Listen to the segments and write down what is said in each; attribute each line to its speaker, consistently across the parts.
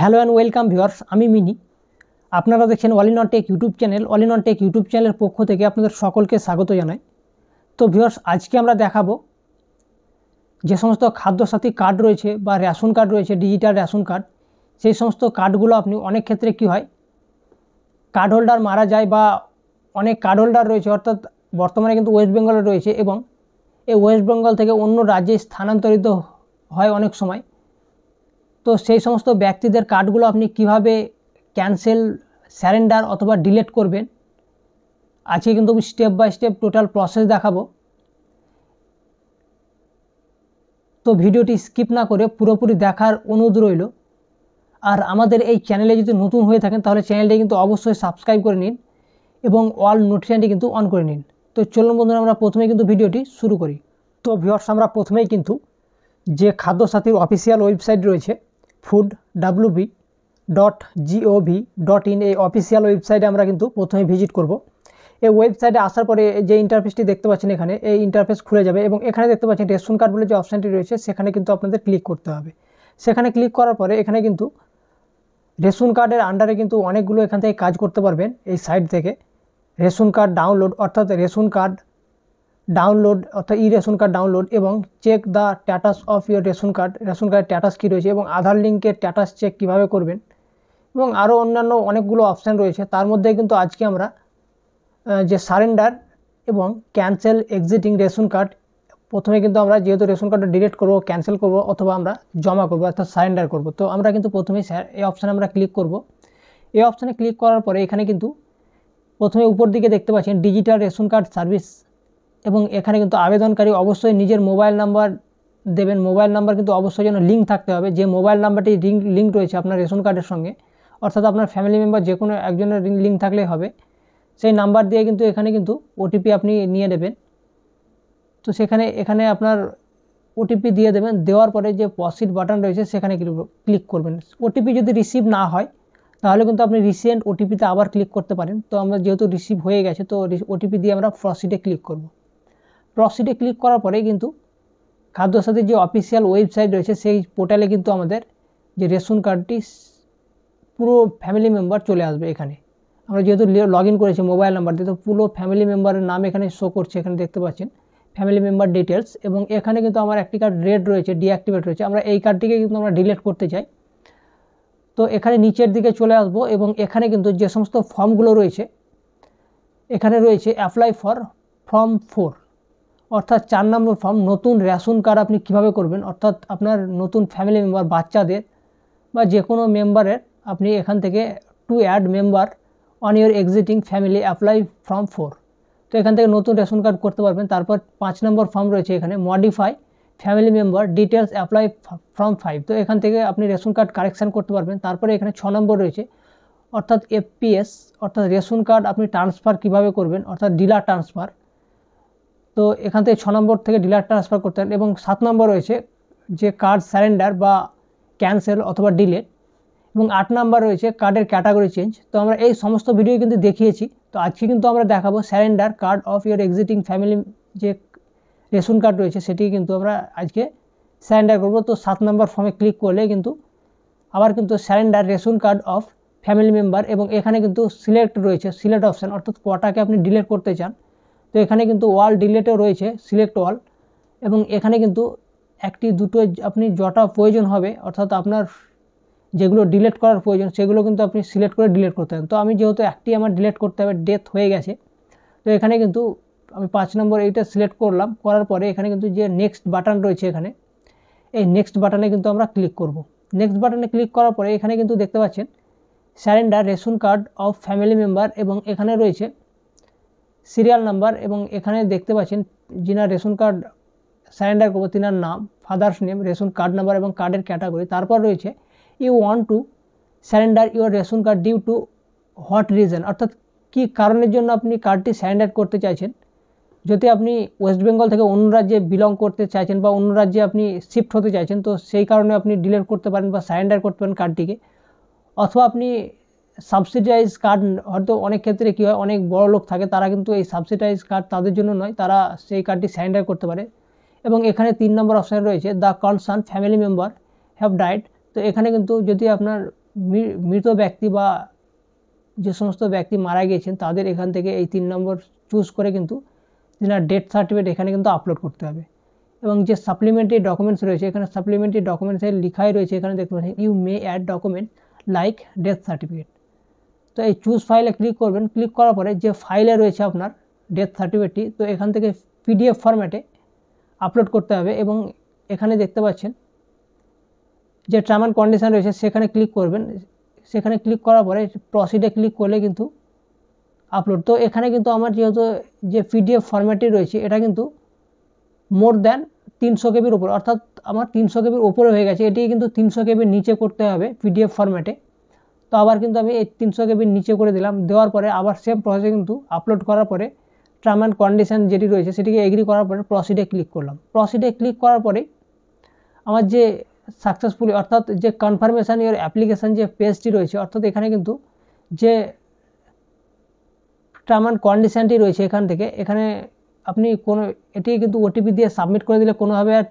Speaker 1: Hello and welcome viewers, আমি mini. আপনারা দেখছেন all in one take YouTube channel. All in one take YouTube চ্যানেলের পক্ষ থেকে আপনাদের সকলকে স্বাগত জানাই। তো ভিউয়ার্স, আজকে আমরা দেখাবো যে সমস্ত খাদ্যসাথী কার্ড রয়েছে বা রেশন কার্ড রয়েছে, ডিজিটাল রেশন কার্ড, সেই সমস্ত কার্ডগুলো আপনি অনেক ক্ষেত্রে কী হয়, কার্ড হোল্ডার মারা যায় বা অনেক কার্ড হোল্ডার রয়েছে, অর্থাৎ বর্তমানে কিন্তু ওয়েস্ট বেঙ্গলে রয়েছে এবং এই ওয়েস্ট বেঙ্গল থেকে অন্য রাজ্যে স্থানান্তরিত হয় অনেক সময়। তো সেই সমস্ত ব্যক্তিদের কার্ডগুলো আপনি কিভাবে ক্যান্সেল, স্যারেন্ডার অথবা ডিলিট করবেন, আজকে কিন্তু step by step total process দেখাবো। তো ভিডিওটি স্কিপ না করে পুরোপুরি দেখার অনুরোধ রইল। আর আমাদের এই চ্যানেলে যদি নতুন হয়ে থাকেন তাহলে চ্যানেলটি কিন্তু অবশ্যই সাবস্ক্রাইব করে নিন এবং অল নোটিফিকেশনটি কিন্তু অন করে নিন। তো চলুন বন্ধুরা, আমরা প্রথমেই কিন্তু ভিডিওটি শুরু করি। তো ভিউয়ার্স, আমরা প্রথমেই কিন্তু যে খাদ্যসাথীর অফিসিয়াল ওয়েবসাইট রয়েছে foodwb.gov.in, এই অফিসিয়াল ওয়েবসাইটে আমরা কিন্তু প্রথমে ভিজিট করব। এই ওয়েবসাইটে আসার পরে যে ইন্টারফেসটি দেখতে পাচ্ছেন এখানে, এই ইন্টারফেস খুলে যাবে এবং এখানে দেখতে পাচ্ছেন রেশন কার্ড বলে যে অপশানটি রয়েছে সেখানে কিন্তু আপনাদের ক্লিক করতে হবে। সেখানে ক্লিক করার পরে এখানে কিন্তু রেশন কার্ডের আন্ডারে কিন্তু অনেকগুলো এখান থেকে কাজ করতে পারবেন। এই সাইট থেকে রেশন কার্ড ডাউনলোড, অর্থাৎ রেশন কার্ড ডাউনলোড অর্থাৎ রেশন কার্ড ডাউনলোড এবং check the status of your ration কার্ডের স্ট্যাটাস কী রয়েছে এবং আধার লিঙ্কের স্ট্যাটাস চেক কীভাবে করবেন এবং আরও অন্যান্য অনেকগুলো অপশান রয়েছে। তার মধ্যে কিন্তু আজকে আমরা যে সারেন্ডার এবং ক্যান্সেল এক্সিটিং রেশন কার্ড, প্রথমে কিন্তু আমরা যেহেতু রেশন কার্ডটা ডিলিট করব, ক্যান্সেল করব অথবা আমরা জমা করব অর্থাৎ সারেন্ডার করব, তো আমরা কিন্তু প্রথমেই এই অপশানে আমরা ক্লিক করব। এই অপশানে ক্লিক করার পরে এখানে কিন্তু প্রথমে উপর দিকে দেখতে পাচ্ছেন ডিজিটাল রেশন কার্ড সার্ভিস এবং এখানে কিন্তু আবেদনকারী অবশ্যই নিজের মোবাইল নাম্বার দেবেন। মোবাইল নাম্বার কিন্তু অবশ্যই যেন লিঙ্ক থাকতে হবে, যে মোবাইল নাম্বারটি লিঙ্ক রয়েছে আপনার রেশন কার্ডের সঙ্গে, অর্থাৎ আপনার ফ্যামিলি মেম্বার যে কোনো একজনের লিঙ্ক থাকলেই হবে। সেই নাম্বার দিয়ে কিন্তু এখানে কিন্তু ওটিপি আপনি নিয়ে নেবেন। তো এখানে আপনার ওটিপি দিয়ে দেবেন। দেওয়ার পরে যে প্রসিড বাটন রয়েছে সেখানে ক্লিক করবেন। ওটিপি যদি রিসিভ না হয় তাহলে কিন্তু আপনি রিসেন্ট ওটিপিতে আবার ক্লিক করতে পারেন। তো আমরা যেহেতু রিসিভ হয়ে গেছে তো ওটিপি দিয়ে আমরা প্রসিডে ক্লিক করব। প্রসিডে ক্লিক করার পরে কিন্তু খাদ্যসাথীর যে অফিসিয়াল ওয়েবসাইট রয়েছে সেই পোর্টালে কিন্তু আমাদের যে রেশন কার্ডটি পুরো ফ্যামিলি মেম্বার চলে আসবে। এখানে আমরা যেহেতু লগ ইন করেছি মোবাইল নাম্বার দিয়ে, তো পুরো ফ্যামিলি মেম্বারের নাম এখানে শো করছে, এখানে দেখতে পাচ্ছেন ফ্যামিলি মেম্বার ডিটেলস। এবং এখানে কিন্তু আমার একটি কার্ড রেড রয়েছে, ডিঅ্যাক্টিভেট রয়েছে, আমরা এই কার্ডটিকে কিন্তু আমরা ডিলিট করতে চাই। তো এখানে নিচের দিকে চলে আসব এবং এখানে কিন্তু যে সমস্ত ফর্মগুলো রয়েছে এখানে রয়েছে অ্যাপ্লাই ফর ফর্ম 4, অর্থাৎ 4 নম্বর ফর্ম, নতুন রেশন কার্ড আপনি কিভাবে করবেন, অর্থাৎ আপনার নতুন ফ্যামিলি মেম্বার, বাচ্চাদের বা যে কোনো মেম্বারের আপনি এখান থেকে to add member on your existing family apply form 4, তো এখান থেকে নতুন রেশন কার্ড করতে পারবেন। তারপর 5 নম্বর ফর্ম রয়েছে এখানে modify family member details apply form 5, তো এখান থেকে আপনি রেশন কার্ড কারেকশান করতে পারবেন। তারপরে এখানে 6 নম্বর রয়েছে অর্থাৎ এফপিএস, অর্থাৎ রেশন কার্ড আপনি ট্রান্সফার কিভাবে করবেন, অর্থাৎ ডিলার ট্রান্সফার, তো এখান থেকে 6 নম্বর থেকে ডিলার ট্রান্সফার করতে পারেন। এবং 7 নম্বর রয়েছে যে কার্ড স্যারেন্ডার বা ক্যান্সেল অথবা ডিলিট, এবং 8 নম্বর রয়েছে কার্ডের ক্যাটাগরি চেঞ্জ। তো আমরা এই সমস্ত ভিডিও কিন্তু দেখিয়েছি। তো আজকে কিন্তু আমরা দেখাবো surrender card of your existing family, যে রেশন কার্ড রয়েছে সেটি কিন্তু আমরা আজকে স্যারেন্ডার করব। তো 7 নম্বর ফর্মে ক্লিক করলে কিন্তু আবার কিন্তু surrender ration card of family member, এবং এখানে কিন্তু সিলেক্ট রয়েছে, সিলেক্ট অপশান, অর্থাৎ কটাকে আপনি ডিলিট করতে চান। তো এখানে কিন্তু ওয়াল ডিলেটও রয়েছে, সিলেক্ট ওয়াল, এবং এখানে কিন্তু একটি দুটো আপনি যটা প্রয়োজন হবে, অর্থাৎ আপনার যেগুলো ডিলিট করার প্রয়োজন সেগুলো কিন্তু আপনি সিলেক্ট করে ডিলিট করতে পারেন। তো আমি যেহেতু একটি আমার ডিলিট করতে হবে, ডেথ হয়ে গেছে, তো এখানে কিন্তু আমি 5 নম্বর এইটা সিলেক্ট করলাম। করার পরে এখানে কিন্তু যে নেক্সট বাটন রয়েছে এখানে, এই নেক্সট বাটনে কিন্তু আমরা ক্লিক করব। নেক্সট বাটনে ক্লিক করার পরে এখানে কিন্তু দেখতে পাচ্ছেন surrender ration card of family member, এবং এখানে রয়েছে সিরিয়াল নাম্বার, এবং এখানে দেখতে পাচ্ছেন যিনার রেশন কার্ড স্যারেন্ডার করবো তিনার নাম, father's name, ration card number এবং কার্ডের ক্যাটাগরি। তারপর রয়েছে you want to surrender your ration card due to what reason, অর্থাৎ কী কারণের জন্য আপনি কার্ডটি স্যারেন্ডার করতে চাইছেন। যদি আপনি ওয়েস্ট বেঙ্গল থেকে অন্য রাজ্যে বিলং করতে চাইছেন বা অন্য রাজ্যে আপনি শিফট হতে চাইছেন, তো সেই কারণে আপনি ডিলিট করতে পারেন বা স্যারেন্ডার করতে পারেন কার্ডটিকে। অথবা আপনি সাবসিডাইজ কার্ড, হয়তো অনেক ক্ষেত্রে কী হয়, অনেক বড় লোক থাকে তারা কিন্তু এই সাবসিডাইজ কার্ড তাদের জন্য নয়, তারা সেই কার্ডটি স্যারেন্ডার করতে পারে। এবং এখানে 3 নম্বর অপশান রয়েছে the concern family member have died, তো এখানে কিন্তু যদি আপনার মৃত ব্যক্তি বা যে সমস্ত ব্যক্তি মারা গিয়েছেন তাদের এখান থেকে এই 3 নম্বর চুজ করে কিন্তু যেনার ডেথ সার্টিফিকেট এখানে কিন্তু আপলোড করতে হবে। এবং যে সাপ্লিমেন্টারি ডকুমেন্টস রয়েছে এখানে সাপ্লিমেন্টারি ডকুমেন্টসের লিখাই রয়েছে, এখানে দেখতে পাচ্ছেন you may add document like death certificate. তো এই চুজ ফাইলে ক্লিক করবেন, ক্লিক করার পরে যে ফাইলে রয়েছে আপনার ডেথ সার্টিফিকেটটি, তো এখান থেকে পিডিএফ ফরম্যাটে আপলোড করতে হবে। এবং এখানে দেখতে পাচ্ছেন যে টার্ম অ্যান্ড কন্ডিশন রয়েছে সেখানে ক্লিক করবেন, সেখানে ক্লিক করার পরে প্রসিডে ক্লিক করলে কিন্তু আপলোড। তো এখানে কিন্তু আমার যেহেতু যে পিডিএফ ফরম্যাটটি রয়েছে এটা কিন্তু মোর দ্যান 300 কেবির উপর, অর্থাৎ আমার 300 কেবির উপরে হয়ে গেছে, এটি কিন্তু 300 কেবির নিচে করতে হবে পিডিএফ ফরম্যাটে। তো আবার কিন্তু আমি এই 300 কেবির নিচে করে দিলাম, দেওয়ার পরে আবার সেম প্রসেসে কিন্তু আপলোড করার পরে টার্ম অ্যান্ড কন্ডিশন যেটি রয়েছে সেটিকে এগ্রি করার পরে প্রসিডে ক্লিক করলাম। প্রসিডে ক্লিক করার পরে আমার যে সাকসেসফুলি অর্থাৎ যে কনফার্মেশান ইওর অ্যাপ্লিকেশান যে পেজটি রয়েছে, অর্থাৎ এখানে কিন্তু যে টার্ম অ্যান্ড কন্ডিশানটি রয়েছে এখান থেকে এখানে আপনি কোনো এটি কিন্তু ওটিপি দিয়ে সাবমিট করে দিলে কোনোভাবে আর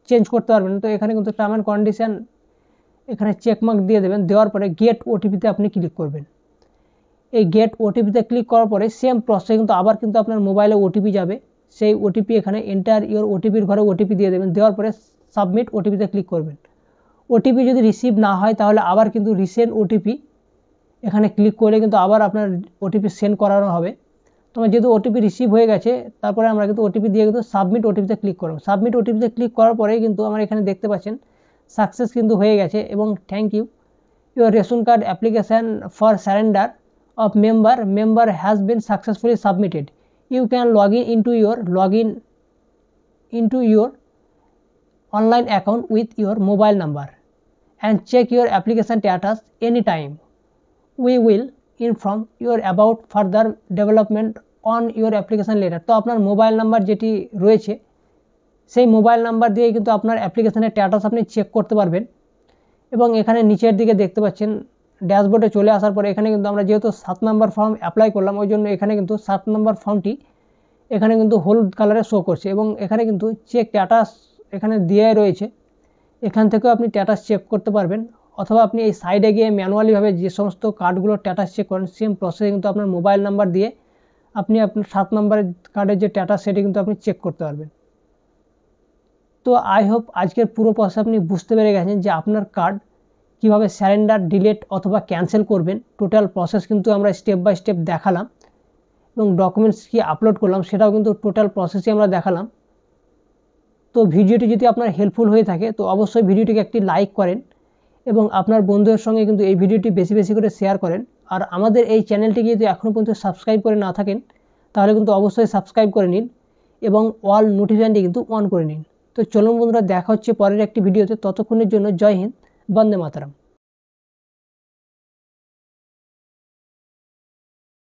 Speaker 1: চেঞ্জ করতে পারবেন। তো এখানে কিন্তু টার্ম অ্যান্ড কন্ডিশান এখানে চেকমার্ক দিয়ে দেবেন, দেওয়ার পরে গেট ওটিপিতে আপনি ক্লিক করবেন। এই গেট ওটিপিতে ক্লিক করার পরে সেম প্রসেসে কিন্তু আবার কিন্তু আপনার মোবাইলে ওটিপি যাবে, সেই ওটিপি এখানে এন্টার ইওর ওটিপির ঘরে ওটিপি দিয়ে দেবেন, দেওয়ার পরে সাবমিট ওটিপিতে ক্লিক করবেন। ওটিপি যদি রিসিভ না হয় তাহলে আবার কিন্তু রিসেন্ড ওটিপি এখানে ক্লিক করলে কিন্তু আবার আপনার ওটিপি সেন্ড করানো হবে। তোমার যেহেতু ওটিপি রিসিভ হয়ে গেছে তারপরে আমরা কিন্তু ওটিপি দিয়ে কিন্তু সাবমিট ওটিপিতে ক্লিক করব। সাবমিট ওটিপিতে ক্লিক করার পরেই কিন্তু আমার এখানে দেখতে পাচ্ছেন সাকসেস কিন্তু হয়ে গেছে এবং thank you your ration card application for surrender of member has been successfully submitted. You can log into your online account with your mobile number and check your application status anytime. We will inform you about further development on your application later. তো আপনার mobile number যেটি রয়েছে সেই mobile number দিয়ে কিন্তু আপনার অ্যাপ্লিকেশনের status আপনি চেক করতে পারবেন। এবং এখানে নিচের দিকে দেখতে পাচ্ছেন ড্যাশবোর্ডে চলে আসার পরে এখানে কিন্তু আমরা যেহেতু 7 নম্বর ফর্ম অ্যাপ্লাই করলাম ওই জন্য এখানে কিন্তু 7 নম্বর ফর্মটি এখানে কিন্তু হলুদ কালারে শো করছে এবং এখানে কিন্তু চেক স্ট্যাটাস এখানে দেওয়া রয়েছে, এখান থেকেও আপনি স্ট্যাটাস চেক করতে পারবেন। অথবা আপনি এই সাইডে গিয়ে ম্যানুয়ালিভাবে যে সমস্ত কার্ডগুলোর স্ট্যাটাস চেক করেন সেম প্রসেসে কিন্তু আপনার মোবাইল নাম্বার দিয়ে আপনি আপনার 7 নম্বরের কার্ডের যে স্ট্যাটাস সেটি কিন্তু আপনি চেক করতে পারবেন। তো আই হোপ আজকের পুরো প্রসেস আপনি বুঝতে পেরে গেছেন যে আপনার কার্ড কীভাবে স্যারেন্ডার ডিলিট অথবা ক্যান্সেল করবেন। টোটাল প্রসেস কিন্তু আমরা স্টেপ বাই স্টেপ দেখালাম এবং ডকুমেন্টস কি আপলোড করলাম সেটাও কিন্তু টোটাল প্রসেসই আমরা দেখালাম। তো ভিডিওটি যদি আপনার হেল্পফুল হয়ে থাকে তো অবশ্যই ভিডিওটিকে একটি লাইক করেন এবং আপনার বন্ধুদের সঙ্গে কিন্তু এই ভিডিওটি বেশি বেশি করে শেয়ার করেন। আর আমাদের এই চ্যানেলটিকে যদি এখনও পর্যন্ত সাবস্ক্রাইব করে না থাকেন তাহলে কিন্তু অবশ্যই সাবস্ক্রাইব করে নিন এবং অল নোটিফিকেশনটি কিন্তু অন করে নিন। তো চলুন বন্ধুরা, দেখা হচ্ছে পরের একটি ভিডিওতে, ততক্ষণের জন্য জয় হিন্দ, বন্দে মাতরম।